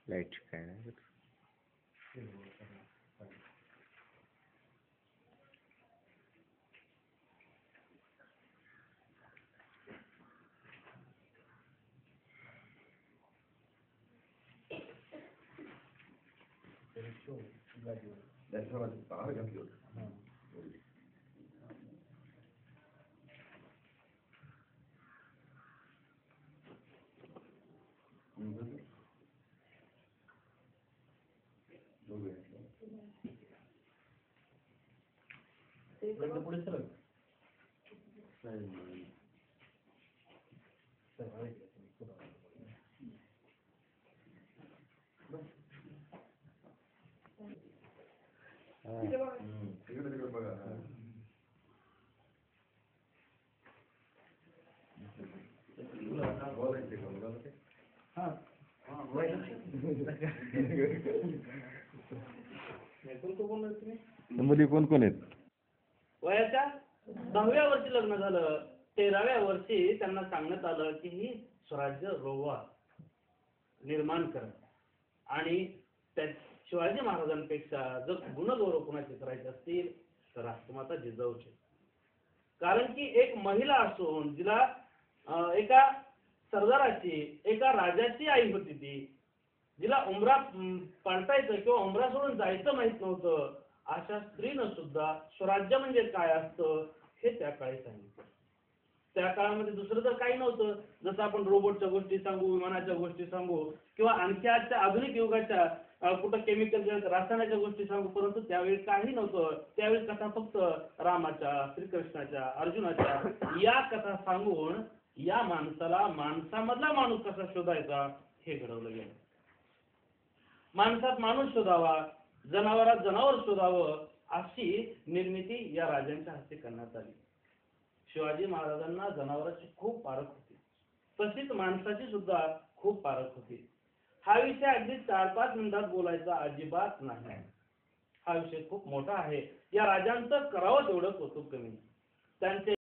Light काय नाही. मुली कोण कोण आहेत? वयाच्या 10व्या वर्षी लग्न झालं. 13व्या वर्षी त्यांना सांगण्यात आलं की ही स्वराज्य रोवा निर्माण करा आणि त्या शिवाजी महाराजांपेक्षा जर गुणगौरव कोणाचे करायचे असतील तर राष्ट्रमाता जिजाऊची. कारण की एक महिला असून जिला एका सरदाराची एका राजाची आई होती ती, जिला उमरा पाळतायचं किंवा उमरा सोडून जायचं माहित नव्हतं, अशा स्त्रीनं सुद्धा स्वराज्य म्हणजे काय असतं हे त्या काळी सांगितलं. त्या काळामध्ये दुसरं तर काही नव्हतं. जसं आपण रोबोटच्या गोष्टी सांगू, विमानाच्या गोष्टी सांगू किंवा आणखी आजच्या आधुनिक युगाच्या कुठं केमिकलच्या रासायनाच्या गोष्टी सांगू, परंतु त्यावेळी काही नव्हतं. त्यावेळी कथा फक्त रामाच्या, श्रीकृष्णाच्या, अर्जुनाच्या या कथा सांगून या माणसाला माणसामधला माणूस कसा शोधायचा हे घडवलं गेलं. माणसात माणूस शोधावा, जनावरात जनावर शोधावं अशी निर्मिती या राजांच्या हस्ते करण्यात आली. शिवाजी महाराजांना जनावरांची खूप पारख होती, तशीच माणसाची सुद्धा खूप पारख होती. हा विषय अगदी 4-5 मिनिटात बोलायचा अजिबात नाही. हा विषय खूप मोठा आहे. या राजांचं करावं तेवढं कौतुक कमी. त्यांचे